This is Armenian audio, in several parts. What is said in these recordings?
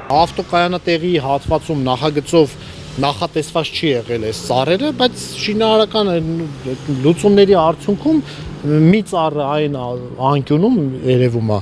Ավտոկայանատեղի հատվածում նախագծով նախատեսված չի եղել այս ծառերը, բայց շինարարական լուծումների արդյունքում մի ծառը այն անկյունում երևում է,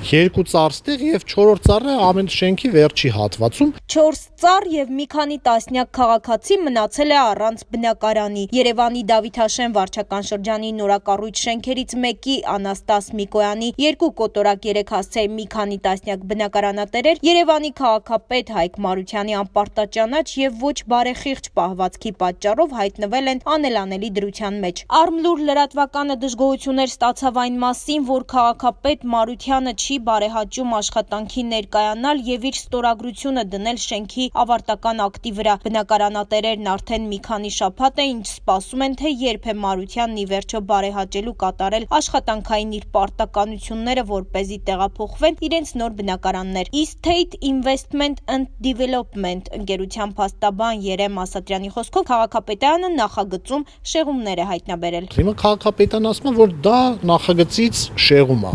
երկու ծառ ստեղ եւ 4-րդ ծառը ամեն շենքի վերջի հատվածում 4 ծառ եւ մի քանի տասնյակ քաղաքացի մնացել է առանց բնակարանի։ Երևանի Դավիթաշեն վարչական շրջանի նորակառույց շենքերից մեկի Անաստաս Միկոյանի 2 կոտորակ 3 հասցեի մի քանի տասնյակ բնակարանատերեր Երևանի քաղաքապետ Հայկ Մարությանի անպարտաճանաչ եւ ոչ բարեխիղճ պահվածքի պատճառով հայտնվել են անելանելի դրության մեջ։ Արմլուր լրատվականը դժգոհություններ ստացավ այն մասին, որ քաղաքապետ Մարությանը չի բարեհաճում աշխատանքի ներկայանալ եւ իր ստորագրությունը դնել շենքի ավարտական ակտի վրա։ Բնակարանատերերն արդեն մի քանի շաբաթ է ինչ սպասում են, թե երբ է Մարությանն ի վերջո բարեհաճելու կատարել աշխատանքային իր պարտականությունները, որպեսզի տեղափոխվեն իրենց նոր բնակարաններ։ Estate Investment and Development ընկերության փաստաբան Երեմ Ասատրյանի խոսքով քաղաքապետարանը նախագծում շեղումներ է հայտնաբերել։ Հիմա քաղաքապետարանը ասում է, որ դա նախագծից շեղում է։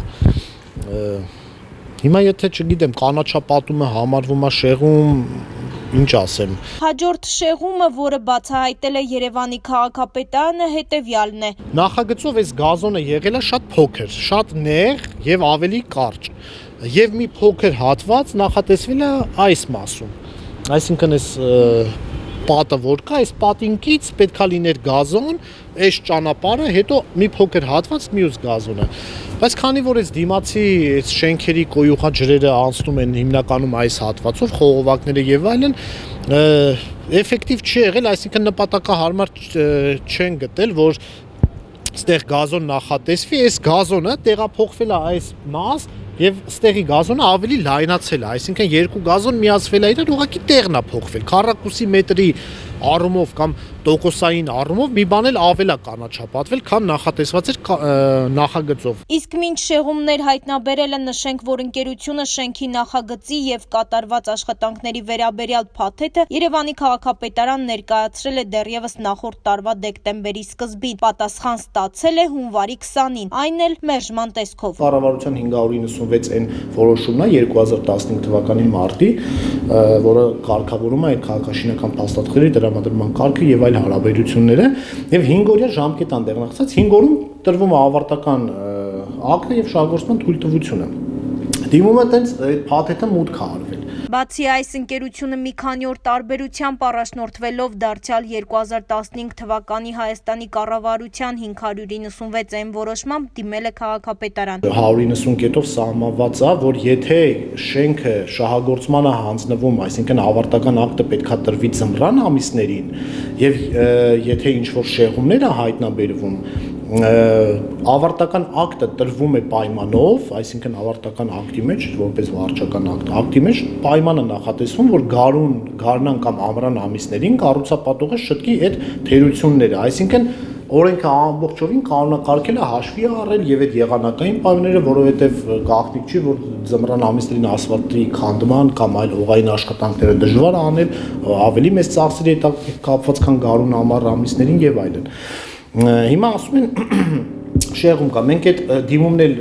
Հիմա եթե չգիտեմ կանաչապատումը համարվում է շեղում, ինչ ասեմ։ Հաջորդ շեղումը, որը բացահայտել է Երևանի քաղաքապետարանը, հետևյալն է։ Նախագծով այս գազոնը եղել է շատ փոքր, շատ նեղ եւ ավելի կարճ։ Եվ մի փոքր հատված նախատեսվել է այս մասում։ Այսինքն այս պատը որ կա, այս պատինքից պետքա լիներ գազոն, այս ճանապարհը, հետո մի փոքր հատված մյուս գազոնը։ Բայց քանի որ այս դիմացի այս շենքերի կոյուղա ջրերը անցնում են հիմնականում այս հատվածով, խողովակները եւ այլն, էֆեկտիվ չի եղել, այսինքն նպատակահարմար չեն գտել, որ ստեղ գազոն նախատեսվի, այս գազոնը տեղափոխվել է այս մաս եւ ստեղի գազոնը ավելի լայնացել է, այսինքն երկու գազոն միացվել է իրար, ուղղակի տեղն է փոխվել, քառակուսի մետրի առումով կամ տոկոսային առումով մի բան էլ ավել է կանաչապատվել, քան նախատեսված էր նախագծով։ Իսկ մինչ շեղումներ հայտնաբերելը նշենք, որ ընկերությունը շենքի նախագծի եւ կատարված աշխատանքների վերաբերյալ փաթեթը Երևանի քաղաքապետարան ներկայացրել է դեռևս նախորդ տարվա դեկտեմբերի սկզբին, պատասխան ստացել է հունվարի 20-ին, այն էլ մերժման տեսքով։ Կառավարության 596-ն որոշումն է 2015 թվականի մարտի, որը կարգավորում է այդ քաղաքաշինական փաստաթղթերի տրամադրման կարգը եւ այլ հարաբերությունները եւ 5 օրյա ժամկետ են տեղնացած 5 օրում տրվում է ավարտական ակտը եւ շահգործման թույլտվությունը դիմում է տենց այդ փաթեթը մուտք է արվել։ Բացի այս ընկերությունը մի քանի օր տարբերությամբ առաջնորդվելով դարձյալ 2015 թվականի Հայաստանի կառավարության 596-ն որոշմամբ դիմել է քաղաքապետարան։ 190 կետով սահմանված է, որ եթե շենքը շահագործմանը հանձնվում, այսինքն ավարտական ակտը պետքա տրվի ձմռան ամիսներին եւ եթե ինչ-որ շեղումներ է հայտնաբերվում, ավարտական ակտը տրվում է պայմանով, այսինքն ավարտական ակտի մեջ, որպես վարչական ակտի մեջ պայմանը նախատեսվում, որ գարնան կամ ամռան ամիսներին կառուցապատողը շտկի այդ թերությունները, այսինքն օրենքը ամբողջովին կանոնակարգել է հաշվի առել եւ այդ եղանակային պայմանները, որովհետեւ գաղտնիք չի, որ ձմռան ամիսներին ասֆալտի քանդման կամ այլ հողային աշխատանքները դժվար է անել, ավելի մեծ ծախսերի հետ կապված, քան գարուն ամառ ամիսներին եւ այլն։ Հիմա ասում են շեղում կա, մենք այդ դիմումն էլ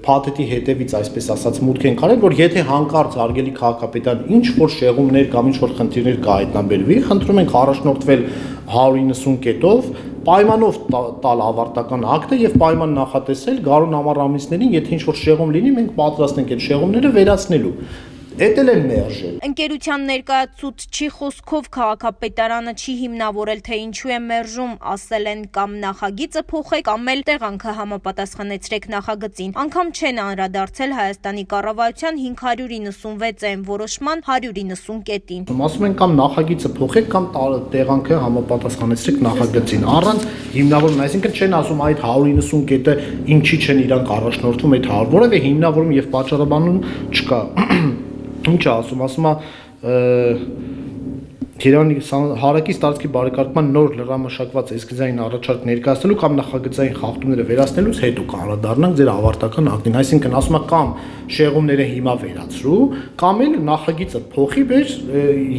փաթեթի հետևից այսպես ասած մուտք ենք արել, որ եթե հանկարծ արգելի քաղաքապետարան ինչ որ շեղումներ կամ ինչ որ խնդիրներ կհայտնաբերվի, խնդրում ենք առաջնորդվել 190 կետով, պայմանով տալ ավարտական ակտը եւ պայման նախատեսել գարուն ամառ ամիսներին, եթե ինչ որ շեղում լինի, մենք պատրաստ ենք այդ շեղումները վերացնելու։ Էդ էլ են մերժել։ Ընկերության ներկայացուցչի խոսքով քաղաքապետարանը չի հիմնավորել, թե ինչու է մերժում, ասել են կամ նախագիծը փոխեք, կամ էլ տեղանքը համապատասխանեցրեք նախագծին։ Անգամ չեն անդրադարձել Հայաստանի կառավարության 596-ն որոշման 190 կետին։ Ասում են կամ նախագիծը փոխեք, կամ տեղանքը համապատասխանեցրեք նախագծին։ Առանց հիմնավորում, այսինքն չեն ասում այդ 190 կետը ինչի չեն իրանք առաջնորդվում այդ որևէ հիմնավորում եւ պատճառաբանում չկա։ Ինչ ասում է Երևանի հարակից տարածքի բարեկարգման նոր լրամշակված էսքիզային առաջարկ ներկայացնելու կամ նախագծային խախտումները վերացնելուց հետո կանդրադառնանք ձեր ավարտական ակտին, այսինքն ասում է կամ շեղումները հիմա վերացրու, կամ էլ նախագիծը փոխի բեր,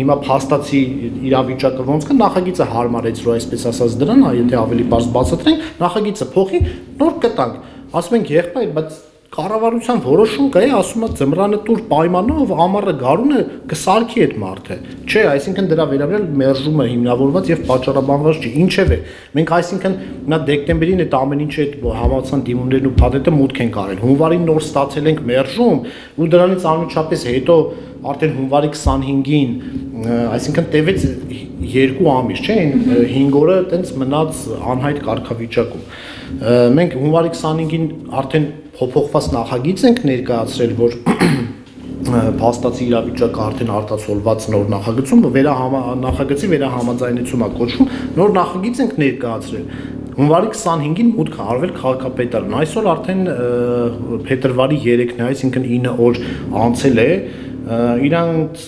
հիմա փաստացի իրավիճակը ոնց կա, նախագիծը հարմարեցրու, այսպես ասած դրան, եթե ավելի բարձ բացատրենք, նախագիծը փոխի, նոր կտանք, ասում ենք եղբայր, բայց Կառավարության որոշում կա, ասում է ձմռանը տուր պայմանով ամառը գարունը կսարքի այդ մարդը։ Չէ, այսինքն դրա վերաբերյալ մերժումը հիմնավորված եւ պատճառաբանված չի։ Ինչևէ, մենք այսինքն նա դեկտեմբերին այդ ամեն ինչը այդ համացան դիմումներն ու փաթեթը մուտք են կարել։ Հունվարին նոր ստացել ենք մերժում ու դրանից անմիջապես հետո արդեն հունվարի 25-ին, այսինքն տևեց 2 ամիս, չէ, 5 օրը տենց մնաց անհայտ կարգավիճակում։ Մենք հունվարի 25-ին արդեն փոփոխված նախագիծ ենք ներկայացրել, որ փաստացի իրավիճակը արդեն արտացոլված նոր նախագծում նախագծի վերահամաձայնեցում է կոչվում, նոր նախագիծ ենք ներկայացրել։ Հունվարի 25-ին մուտք է արվել քաղաքապետարան։ Այսօր արդեն փետրվարի 3-ն է, այսինքն 9 օր անցել է։ Իրանց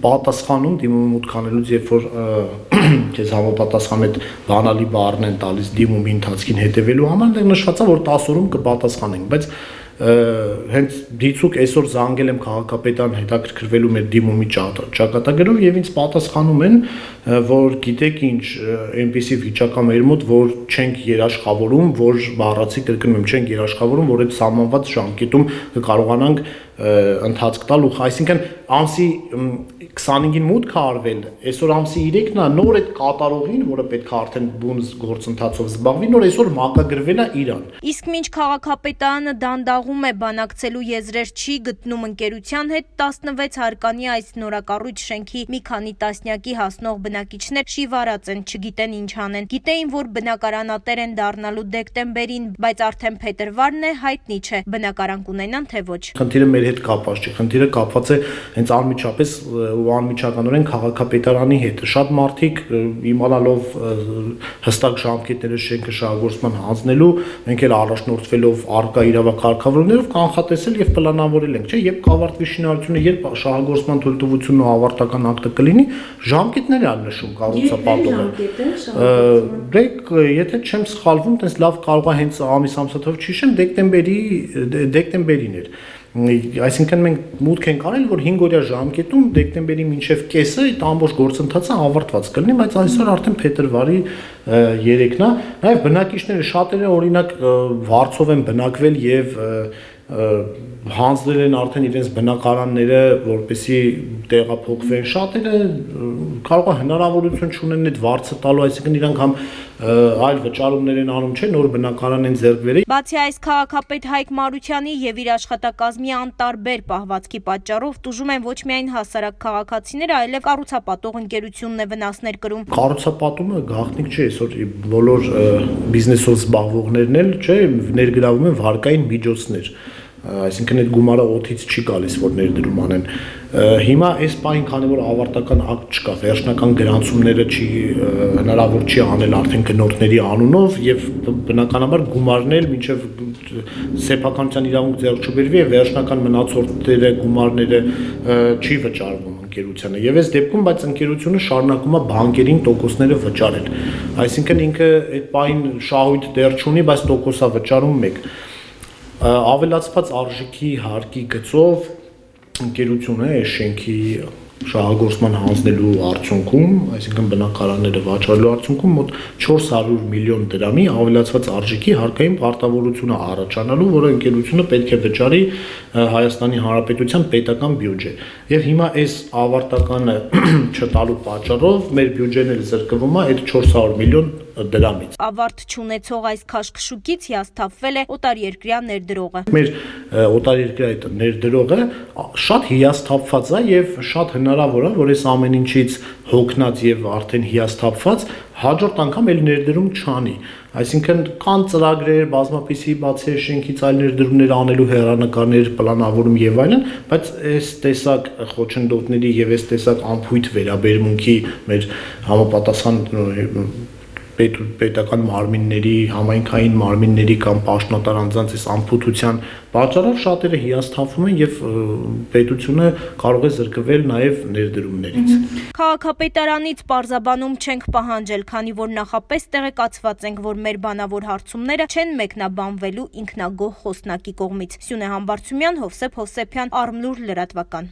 պատասխանում դիմում մուտք անելուց, երբ որ քեզ համապատասխան այդ բանալի բառն են տալիս դիմումի ընթացքին հետևելու համար, դեռ նշված է, որ 10 օրում կպատասխանենք, բայց հենց դիցուկ այսօր զանգել եմ քաղաքապետարան հետաքրքրվելու մեր դիմումի ճակատագրով եւ ինձ պատասխանում են, որ գիտեք ինչ, այնպիսի վիճակ է մեր մոտ, որ չենք երաշխավորում, որ բառացի կրկնում եմ, չենք երաշխավորում, որ այդ սահմանված ժամկետում կկարողանանք ընթացք տալ, ու այսինքն ամսի 25-ին մուտք է արվել, այսօր ամսի 3-ն է, նոր այդ կատարողին, որը պետք է արդեն բուն գործընթացով զբաղվի, նոր այսօր մակագրվել է իրան։ Իսկ մինչ քաղաքապետարանը դանդաղում է բանակցելու եզրեր չի գտնում ընկերության հետ, 16 հարկանի այս նորակառույց շենքի մի քանի տասնյակի հասնող բնակիչներ շիվարած են, չգիտեն ինչ անեն։ Գիտեին, որ բնակարանատեր են դառնալու դեկտեմբերին, բայց արդեն փետրվարն է, հայտնի չէ, բնակարան կունենան թե ոչ։ Խնդիրը մեր հետ կապված չի, խնդիրը կապված է հենց անմիջապես ու անմիջականորեն քաղաքապետարանի հետ։ Շատ մարդիկ իմանալով հստակ ժամկետները շենքը շահագործման հանձնելու, մենք էլ առաջնորդվելով արկա իրավակարգավորումներով կանխատեսել եւ պլանավորել ենք, չէ, երբ կավարտվի շինարարությունը, երբ շահագործման թույլտվությունն ու ավարտական ակտը կլինի, ժամկետներ է նշում կառուցապատողը։ Դե եթե չեմ սխալվում, տես լավ կարող է հենց ամիս ամսաթվով չհիշեմ, դեկտեմբերին էր։ Այսինքն մենք մուտք ենք արել, որ 5 օրյա ժամկետում դեկտեմբերի մինչև կեսը այդ ամբողջ գործընթացը ավարտված կլինի, բայց այսօր արդեն փետրվարի 3-ն է։ Նաև բնակիչները շատերը օրինակ վարձով են բնակվել եւ հանձնել են արդեն իրենց բնակարանները, որպեսզի տեղափոխվեն, շատերը կարող է հնարավորություն չունեն այդ վարձը տալու, այսինքն իրանք համ այլ վճարումներ են անում, չէ, նոր բնակարան են ձեռք բերել։ Բացի այս, քաղաքապետ Հայկ Մարությանի եւ իր աշխատակազմի անտարբեր պահվածքի պատճառով տուժում են ոչ միայն հասարակ քաղաքացիները, այլև կառուցապատող ընկերությունն է վնասներ կրում։ Կառուցապատումը գաղտնիք չէ, այսօր բոլոր բիզնեսով զբաղվողներն էլ, չէ, ներգրավում են վարկային միջոցներ։ Այսինքն այդ գումարը օդից չի գալիս, որ ներդրում անեն։ Հիմա այս պահին, քանի որ ավարտական ակտ չկա, վերջնական գրանցումները հնարավոր չի անել արդեն գնորդների անունով եւ բնականաբար գումարն էլ մինչեւ սեփականության իրավունք ձեռք չբերվի եւ վերջնական մնացորդները գումարները չի վճարվում ընկերությանը։ Եվ այս դեպքում բայց ընկերությունը շարունակում է բանկերին տոկոսները վճարել։ Այսինքն ինքը այդ պահին շահույթ դեռ չունի, բայց տոկոս է վճարում 1 ավելացված արժեքի հարկի գծով ընկերությունը այս շենքի շահագործման հանձնելու արդյունքում, այսինքն բնակարանները վաճառելու արդյունքում մոտ 400 միլիոն դրամի ավելացված արժեքի հարկային պարտավորություն է առաջանալու, որը ընկերությունը պետք է վճարի Հայաստանի Հանրապետության պետական բյուջե։ Եվ հիմա այս ավարտականը չտալու պատճառով մեր բյուջեն էլ զրկվում է այդ 400 միլիոն դրամից։ Ավարտ չունեցող այս քաշքշուկից հիասթափվել է օտարերկրյա ներդրողը։ Մեր օտարերկրյա այդ ներդրողը շատ հիասթափված է եւ շատ հնարավոր է, որ այս ամեն ինչից հոգնած եւ արդեն հիասթափված հաջորդ անգամ էլ ներդրում չանի։ Այսինքն կան ծրագրեր, բազմապիսի բացի շենքից այլ ներդրումներ անելու հեռանկարներ, պլանավորում եւ այլն, բայց այս տեսակ խոչընդոտների եւ այս տեսակ անփույթ վերաբերմունքի մեր համապատասխան պետական մարմինների, համայնքային մարմինների կամ պաշտոնատար անձանց այս անփութության պատճառով շատերը հիասթափվում են եւ պետությունը կարող է զրկվել նաեւ ներդրումներից։ Քաղաքապետարանից պարզաբանում չենք պահանջել, քանի որ նախապես տեղեկացված ենք, որ մեր բանավոր հարցումները չեն մեկնաբանվելու ինքնագոհ խոսնակի կողմից։ Սյունե Համբարձումյան, Հովսեփ Հովսեփյան, Արմլուր լրատվական։